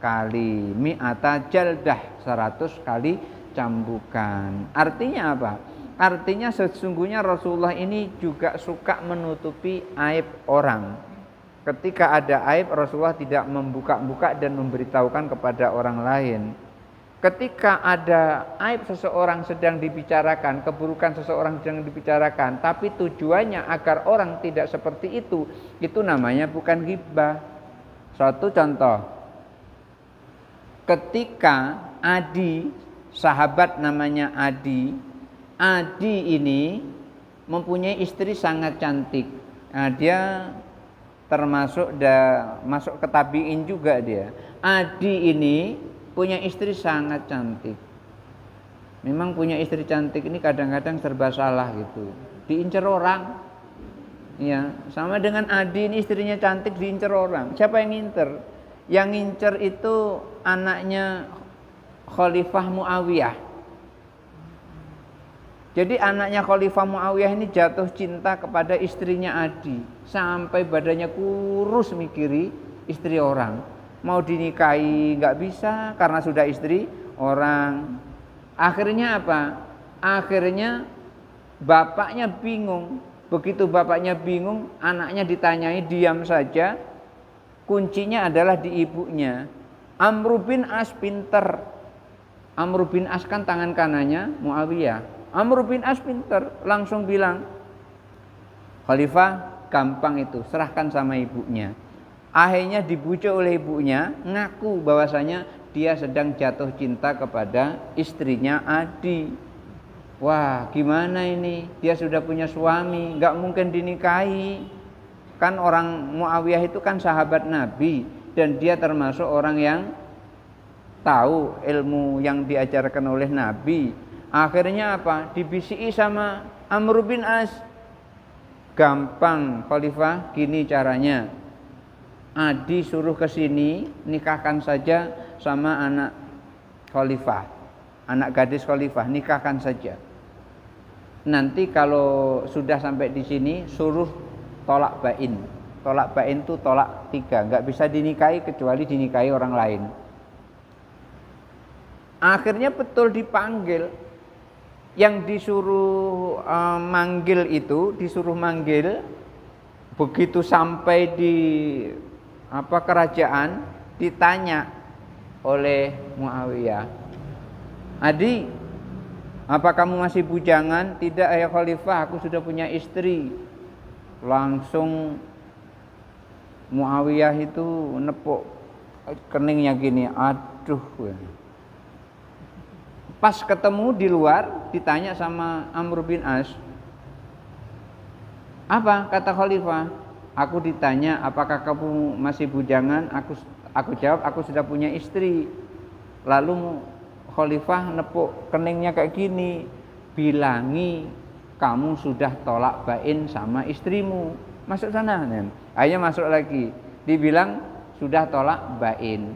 Speaker 1: kali. Mi'ata jaldah, 100 kali cambukan. Artinya apa? Artinya sesungguhnya Rasulullah ini juga suka menutupi aib orang. Ketika ada aib, Rasulullah tidak membuka-buka dan memberitahukan kepada orang lain. Ketika ada aib seseorang sedang dibicarakan, keburukan seseorang sedang dibicarakan, tapi tujuannya agar orang tidak seperti itu namanya bukan ghibah. Suatu contoh, ketika Adi, sahabat namanya Adi ini mempunyai istri sangat cantik. Nah, dia termasuk masuk ke tabiin juga dia. Adi ini punya istri sangat cantik. Memang punya istri cantik ini kadang-kadang serba salah gitu. Diincar orang. Ya, sama dengan Adi ini istrinya cantik diincer orang. Siapa yang ngincer? Yang ngincer itu anaknya Khalifah Muawiyah. Jadi anaknya Khalifah Muawiyah ini jatuh cinta kepada istrinya Adi. Sampai badannya kurus mikiri istri orang. Mau dinikahi nggak bisa karena sudah istri orang. Akhirnya apa? Akhirnya bapaknya bingung. Begitu bapaknya bingung, anaknya ditanyai diam saja. Kuncinya adalah di ibunya. Amr bin As pinter. Amr bin As kan tangan kanannya Muawiyah. Amr bin As pinter, langsung bilang, Khalifah gampang itu, serahkan sama ibunya. Akhirnya dibujuk oleh ibunya, ngaku bahwasanya dia sedang jatuh cinta kepada istrinya Adi. Wah, gimana ini? Dia sudah punya suami, nggak mungkin dinikahi. Kan orang Muawiyah itu kan sahabat Nabi dan dia termasuk orang yang tahu ilmu yang diajarkan oleh Nabi. Akhirnya apa? Dibisiki sama Amr bin As. Gampang Khalifah, gini caranya. Adi suruh ke sini, nikahkan saja sama anak Khalifah. Anak gadis Khalifah, nikahkan saja. Nanti kalau sudah sampai di sini suruh tolak bain. Tolak bain itu tolak 3, nggak bisa dinikahi kecuali dinikahi orang lain. Akhirnya betul dipanggil. Yang disuruh disuruh manggil. Begitu sampai di kerajaan, ditanya oleh Muawiyah, Adi, apa kamu masih bujangan? Tidak ya Khalifah, aku sudah punya istri. Langsung Muawiyah itu nepuk keningnya gini, aduh. Pas ketemu di luar, ditanya sama Amr bin As, apa kata Khalifah? Aku ditanya apakah kamu masih bujangan? Aku jawab aku sudah punya istri. Lalu Khalifah nepuk keningnya kayak gini, bilangi kamu sudah tolak bain sama istrimu. Masuk sana, akhirnya masuk lagi. Dibilang sudah tolak bain.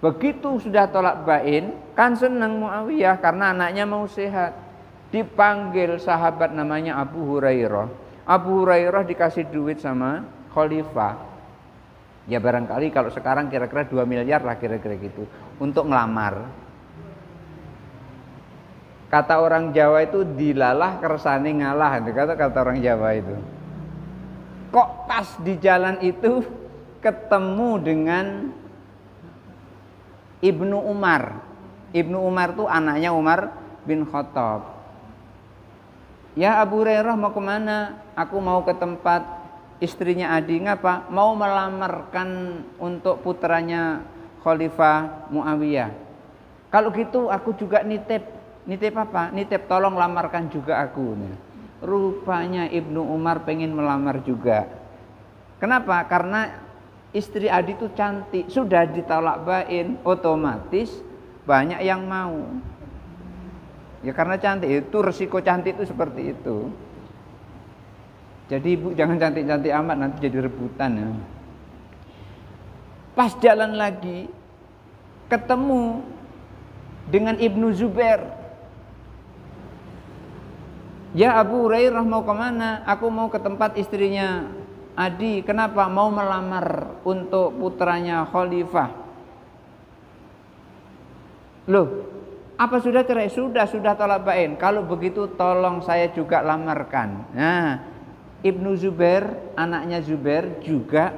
Speaker 1: Begitu sudah tolak bain, kan senang Muawiyah karena anaknya mau sehat. Dipanggil sahabat namanya Abu Hurairah. Abu Hurairah dikasih duit sama Khalifah. Ya barangkali kalau sekarang kira-kira 2 miliar lah kira-kira gitu untuk ngelamar. Kata orang Jawa itu dilalah kersane ngalah, kata orang Jawa itu. Kok pas di jalan itu ketemu dengan Ibnu Umar. Ibnu Umar itu anaknya Umar bin Khattab. Ya Abu Hurairah mau kemana? Aku mau ke tempat istrinya Adi. Ngapa? Mau melamarkan untuk putranya Khalifah Muawiyah. Kalau gitu aku juga nitip. Nitip apa? Nitip tolong lamarkan juga aku. Rupanya Ibnu Umar pengen melamar juga. Kenapa? Karena istri Adi itu cantik. Sudah ditolak bain, otomatis banyak yang mau. Ya karena cantik, itu resiko cantik itu seperti itu. Jadi ibu jangan cantik-cantik amat, nanti jadi rebutan ya. Pas jalan lagi ketemu dengan Ibnu Zubair. Ya Abu Hurairah mau kemana? Aku mau ke tempat istrinya Adi. Kenapa? Mau melamar untuk putranya Khalifah. Loh, apa sudah cerai? Sudah tolak bain. Kalau begitu tolong saya juga lamarkan. Nah, Ibnu Zubair, anaknya Zubair juga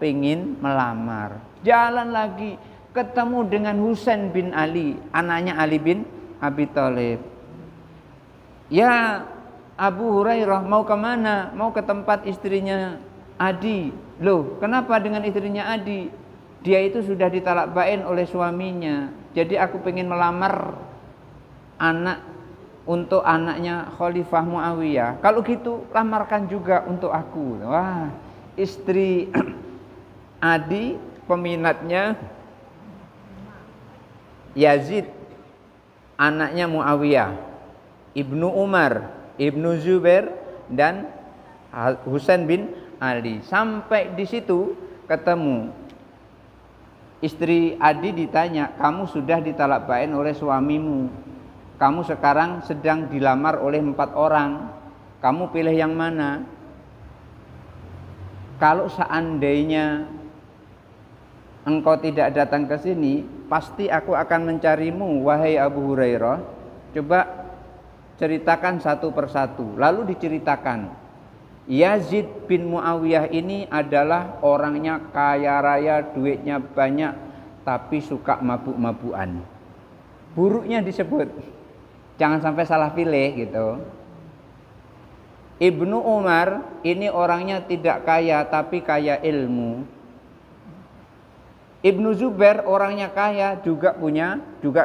Speaker 1: pengen melamar. Jalan lagi, ketemu dengan Husain bin Ali, anaknya Ali bin Abi Thalib. Ya Abu Hurairah mau kemana? Mau ke tempat istrinya Adi. Loh, kenapa dengan istrinya Adi? Dia itu sudah ditalak bain oleh suaminya. Jadi aku pengen melamar anak untuk anaknya Khalifah Muawiyah. Kalau gitu lamarkan juga untuk aku. Wah, istri Adi peminatnya Yazid, anaknya Muawiyah, Ibnu Umar, Ibnu Zubair dan Husain bin Ali. Sampai di situ ketemu. Istri Adi ditanya, kamu sudah ditalak bain oleh suamimu. Kamu sekarang sedang dilamar oleh 4 orang. Kamu pilih yang mana? Kalau seandainya engkau tidak datang ke sini, pasti aku akan mencarimu, wahai Abu Hurairah. Coba ceritakan satu persatu. Lalu diceritakan, Yazid bin Muawiyah ini adalah orangnya kaya raya, duitnya banyak, tapi suka mabuk-mabukan. Buruknya disebut, jangan sampai salah pilih gitu. Ibnu Umar ini orangnya tidak kaya, tapi kaya ilmu. Ibnu Zubair orangnya kaya, juga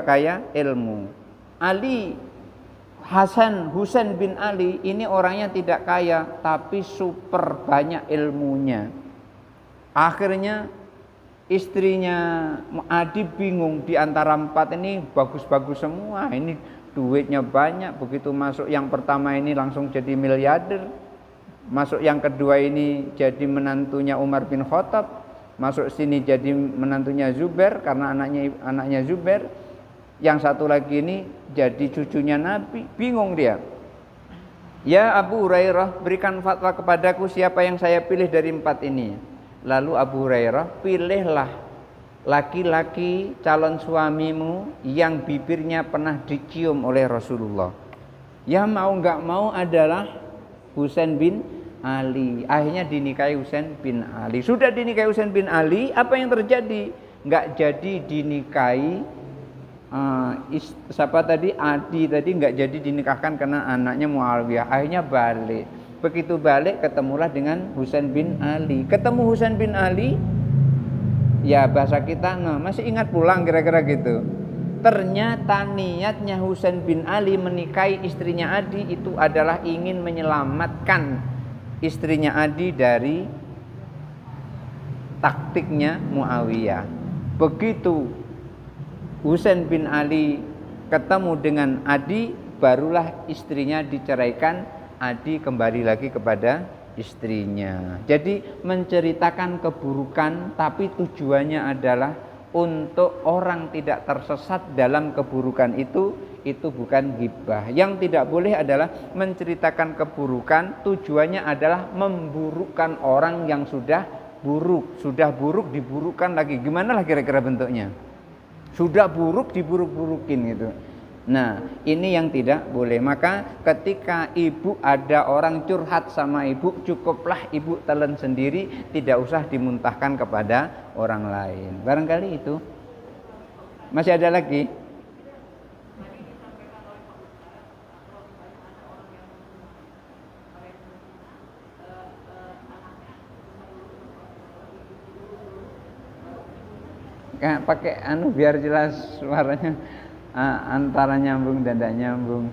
Speaker 1: kaya ilmu. Husain bin Ali ini orangnya tidak kaya, tapi super banyak ilmunya. Akhirnya istrinya Adi bingung, di antara 4 ini bagus-bagus semua. Ini duitnya banyak, begitu masuk yang pertama ini langsung jadi miliarder. Masuk yang kedua ini jadi menantunya Umar bin Khattab. Masuk sini jadi menantunya Zubair karena anaknya Zubair. Yang satu lagi ini jadi cucunya Nabi. Bingung dia. Ya Abu Hurairah, berikan fatwa kepadaku siapa yang saya pilih dari 4 ini. Lalu Abu Hurairah, pilihlah laki-laki calon suamimu yang bibirnya pernah dicium oleh Rasulullah. Ya mau nggak mau adalah Husain bin Ali. Akhirnya dinikahi Husain bin Ali. Sudah dinikahi Husain bin Ali, apa yang terjadi? Nggak jadi dinikahi siapa tadi? Adi tadi nggak jadi dinikahkan karena anaknya Muawiyah. Akhirnya balik. Begitu balik ketemulah dengan Husain bin Ali. Ketemu Husain bin Ali, ya bahasa kita masih ingat pulang kira-kira gitu. Ternyata niatnya Husain bin Ali menikahi istrinya Adi itu adalah ingin menyelamatkan istrinya Adi dari taktiknya Muawiyah. Begitu Husain bin Ali ketemu dengan Adi, barulah istrinya diceraikan. Adi kembali lagi kepada istrinya. Jadi menceritakan keburukan, tapi tujuannya adalah untuk orang tidak tersesat dalam keburukan itu bukan ghibah. Yang tidak boleh adalah menceritakan keburukan, tujuannya adalah memburukkan orang yang sudah buruk diburukkan lagi. Gimana lah kira-kira bentuknya? Sudah buruk diburuk-burukin gitu. Nah, ini yang tidak boleh. Maka ketika ibu ada orang curhat sama ibu, cukuplah ibu telan sendiri, tidak usah dimuntahkan kepada orang lain. Barangkali itu. Masih ada lagi? Pakai biar jelas suaranya, antara nyambung dan tidak nyambung.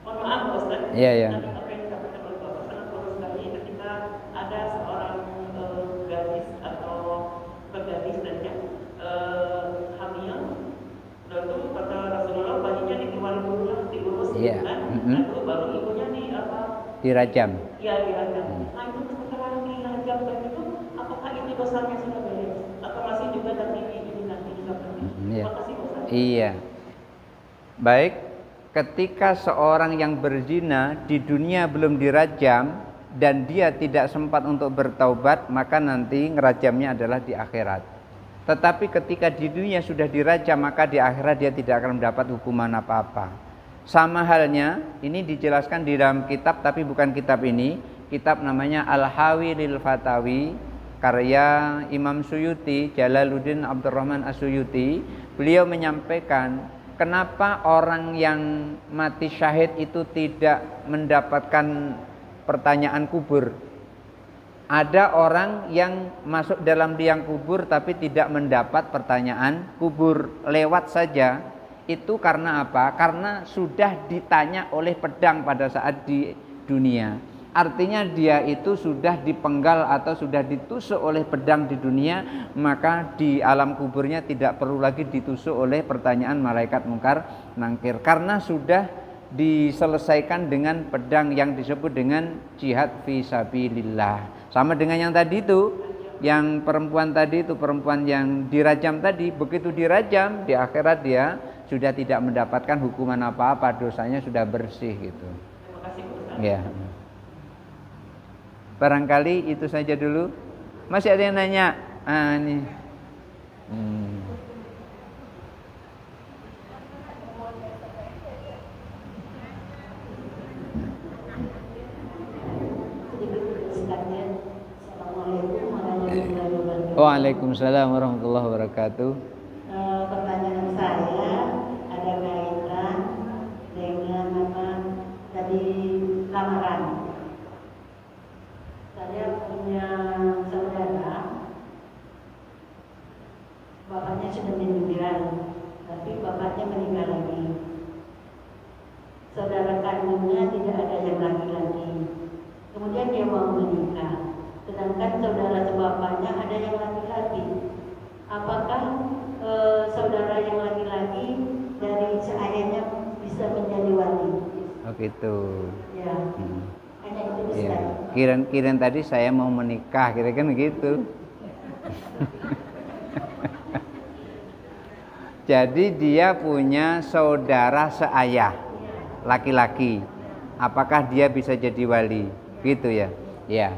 Speaker 2: Mohon maaf Ustaz.
Speaker 1: Iya, iya.
Speaker 2: Apa yang disampaikan oleh Bapak sangat bagus sekali ketika ada seorang gadis atau pegadis saja hamil, lalu kata Rasulullah bayinya dikeluarin dulu lah, diurus
Speaker 1: Iya.
Speaker 2: kan, lalu baru ibunya
Speaker 1: Dirajam.
Speaker 2: Iya, dirajam. Nah itu setelah dirajam begitu, apakah itu dosanya sudah beres atau masih juga nanti dilakukan?
Speaker 1: Iya.
Speaker 2: Makasih Ustaz.
Speaker 1: Iya. Baik. Ketika seorang yang berzina di dunia belum dirajam dan dia tidak sempat untuk bertaubat, maka nanti ngerajamnya adalah di akhirat. Tetapi ketika di dunia sudah dirajam, maka di akhirat dia tidak akan mendapat hukuman apa-apa. Sama halnya, ini dijelaskan di dalam kitab, tapi bukan kitab ini. Kitab namanya Al-Hawi lil Fatawi, karya Imam Suyuti, Jalaluddin Abdurrahman As-Suyuti. Beliau menyampaikan, kenapa orang yang mati syahid itu tidak mendapatkan pertanyaan kubur. Ada orang yang masuk dalam liang kubur tapi tidak mendapat pertanyaan kubur, lewat saja. Itu karena apa? Karena sudah ditanya oleh pedang pada saat di dunia. artinya dia itu sudah dipenggal atau sudah ditusuk oleh pedang di dunia, maka di alam kuburnya tidak perlu lagi ditusuk oleh pertanyaan malaikat mungkar nangkir, karena sudah diselesaikan dengan pedang yang disebut dengan jihad fi sabilillah. Sama dengan yang tadi itu, yang perempuan tadi itu, perempuan yang dirajam tadi, begitu dirajam di akhirat dia sudah tidak mendapatkan hukuman apa-apa, dosanya sudah bersih gitu.
Speaker 2: Terima kasih Ustaz.
Speaker 1: Ya. Barangkali itu saja dulu. Masih ada yang nanya? Nih. Waalaikumsalam warahmatullahi wabarakatuh.
Speaker 3: Pertanyaan saya ada kaitan dengan apa tadi lamaran. Saya punya saudara, bapaknya sudah meninggal, tapi bapaknya meninggal lagi. Saudara kandungnya tidak ada yang laki-laki. Kemudian dia mau menikah, sedangkan saudara sebapaknya ada yang laki-laki. Apakah saudara yang laki-laki dari seayahnya bisa menjadi wali?
Speaker 1: Oh gitu.
Speaker 3: Ya. Hanya itu bisa.
Speaker 1: Ya. Kirain tadi saya mau menikah, kira-kira gitu. Jadi dia punya saudara seayah laki-laki. Apakah dia bisa jadi wali? Gitu ya. Ya.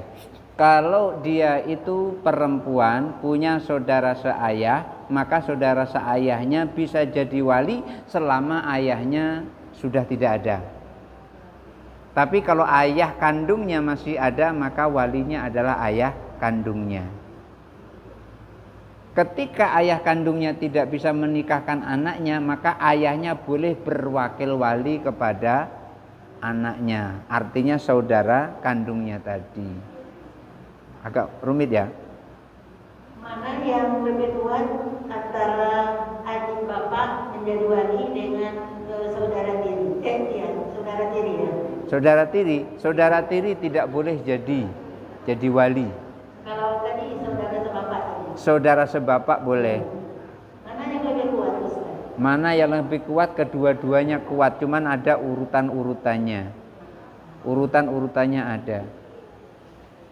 Speaker 1: Kalau dia itu perempuan punya saudara seayah, maka saudara seayahnya bisa jadi wali selama ayahnya sudah tidak ada. Tapi kalau ayah kandungnya masih ada, maka walinya adalah ayah kandungnya. Ketika ayah kandungnya tidak bisa menikahkan anaknya, maka ayahnya boleh berwakil wali kepada anaknya. Artinya saudara kandungnya tadi. Agak rumit ya.
Speaker 3: Mana yang lebih kuat antara adik bapak menjadi wali dengan saudara tiri? Saudara tiri ya.
Speaker 1: Saudara tiri tidak boleh jadi wali.
Speaker 3: Kalau tadi saudara sebapak tadi.
Speaker 1: Saudara sebapak boleh.
Speaker 3: Mana yang lebih kuat, Ustaz?
Speaker 1: Mana yang lebih kuat? Kedua-duanya kuat, cuman ada urutan-urutannya. Urutan-urutannya ada.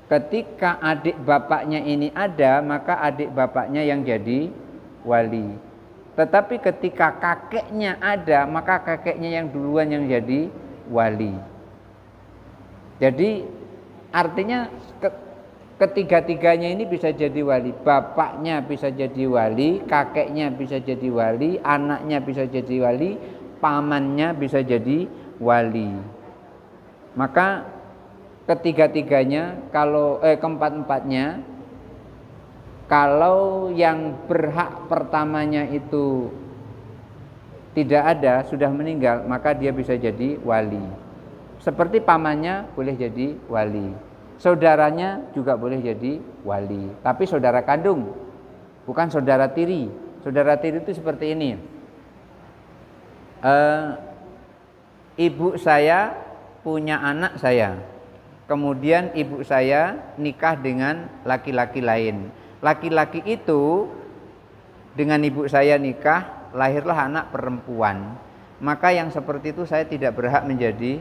Speaker 1: Ketika adik bapaknya ini ada, maka adik bapaknya yang jadi wali. Tetapi ketika kakeknya ada, maka kakeknya yang duluan yang jadi wali. Jadi artinya ketiga-tiganya ini bisa jadi wali. Bapaknya bisa jadi wali, kakeknya bisa jadi wali, anaknya bisa jadi wali, pamannya bisa jadi wali. Maka ketiga-tiganya, kalau keempat-empatnya, kalau yang berhak pertamanya itu tidak ada, sudah meninggal, maka dia bisa jadi wali. Seperti pamannya boleh jadi wali, saudaranya juga boleh jadi wali, tapi saudara kandung, bukan saudara tiri. Saudara tiri itu seperti ini. Ibu saya punya anak saya, kemudian ibu saya nikah dengan laki-laki lain. Laki-laki itu dengan ibu saya nikah, lahirlah anak perempuan. Maka yang seperti itu saya tidak berhak menjadi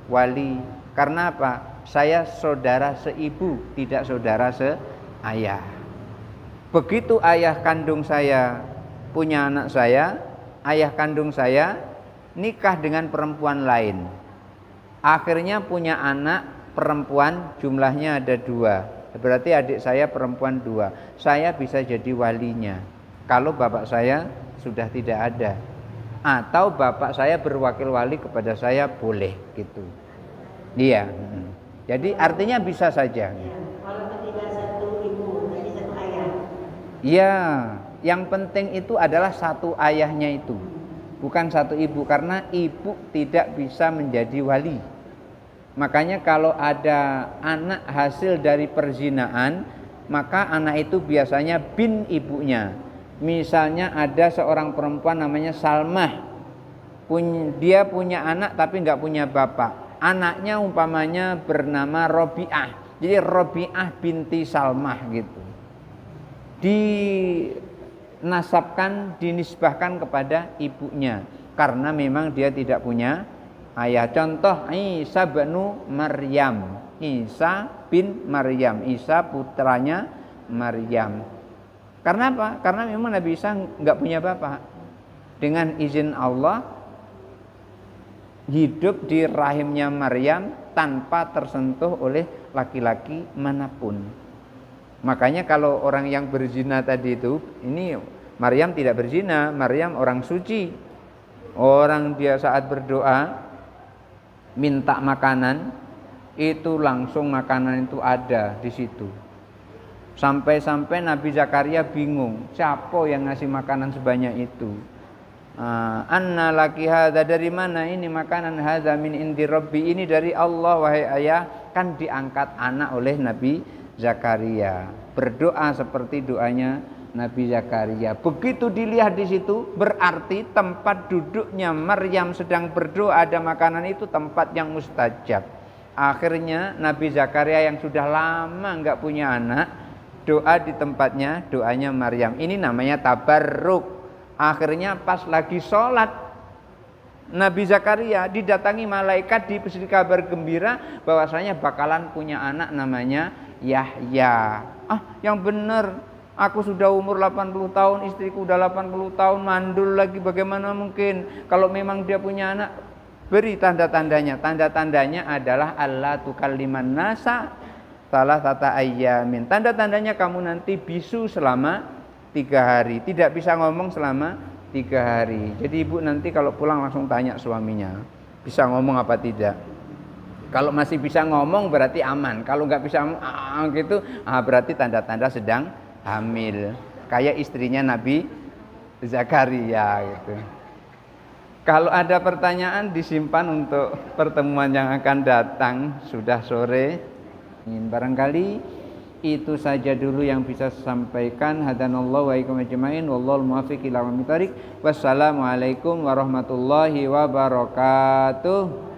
Speaker 1: wali. Karena apa? Saya saudara seibu, tidak saudara seayah. Begitu ayah kandung saya punya anak saya, ayah kandung saya nikah dengan perempuan lain. Akhirnya punya anak perempuan, jumlahnya ada 2. Berarti adik saya perempuan 2. Saya bisa jadi walinya kalau bapak saya sudah tidak ada, atau bapak saya berwakil wali kepada saya, boleh gitu. Iya. Jadi artinya bisa saja.
Speaker 3: Kalau tidak satu ibu, jadi satu ayah.
Speaker 1: Iya, yang penting itu adalah satu ayahnya itu, bukan satu ibu, karena ibu tidak bisa menjadi wali. Makanya kalau ada anak hasil dari perzinaan, maka anak itu biasanya bin ibunya. Misalnya ada seorang perempuan namanya Salmah, dia punya anak tapi nggak punya bapak. anaknya umpamanya bernama Robi'ah. Jadi Robi'ah binti Salmah gitu. Dinasabkan, dinisbahkan kepada ibunya karena memang dia tidak punya ayah. Contoh Isa bin Maryam. Isa bin Maryam, Isa putranya Maryam. Karena apa? Karena memang Nabi Isa nggak punya bapak. Dengan izin Allah hidup di rahimnya Maryam tanpa tersentuh oleh laki-laki manapun. Makanya kalau orang yang berzina tadi itu, ini Maryam tidak berzina, Maryam orang suci. Orang dia saat berdoa minta makanan, itu langsung makanan itu ada di situ. Sampai-sampai Nabi Zakaria bingung, siapa yang ngasih makanan sebanyak itu? Anna laki hadza, dari mana ini makanan? Hadza min indi rabbi, ini dari Allah wahai ayah. Kan diangkat anak oleh Nabi Zakaria. Berdoa seperti doanya Nabi Zakaria. Begitu dilihat di situ, berarti tempat duduknya Maryam sedang berdoa ada makanan itu tempat yang mustajab. Akhirnya Nabi Zakaria yang sudah lama enggak punya anak, doa di tempatnya doanya Maryam. Ini namanya tabarruk. Akhirnya pas lagi sholat, Nabi Zakaria didatangi malaikat, diberi kabar gembira bahwasanya bakalan punya anak namanya Yahya. Yang benar, aku sudah umur 80 tahun, istriku udah 80 tahun, mandul lagi, bagaimana mungkin? Kalau memang dia punya anak, beri tanda-tandanya. Tanda-tandanya adalah Allah tukalliman nasa salah tata ayyamin. Tanda-tandanya kamu nanti bisu selama 3 hari, tidak bisa ngomong selama 3 hari. Jadi ibu nanti kalau pulang langsung tanya suaminya, bisa ngomong apa tidak. Kalau masih bisa ngomong berarti aman. Kalau nggak bisa gitu, berarti tanda-tanda sedang hamil. Kayak istrinya Nabi Zakaria gitu. Kalau ada pertanyaan disimpan untuk pertemuan yang akan datang. Sudah sore. Barangkali itu saja dulu yang bisa saya sampaikan. Hadanallahu wa iyyakum ajmain. Wallahul muwaffiq ila aqwamit thoriq. Wassalamualaikum warahmatullahi wabarakatuh.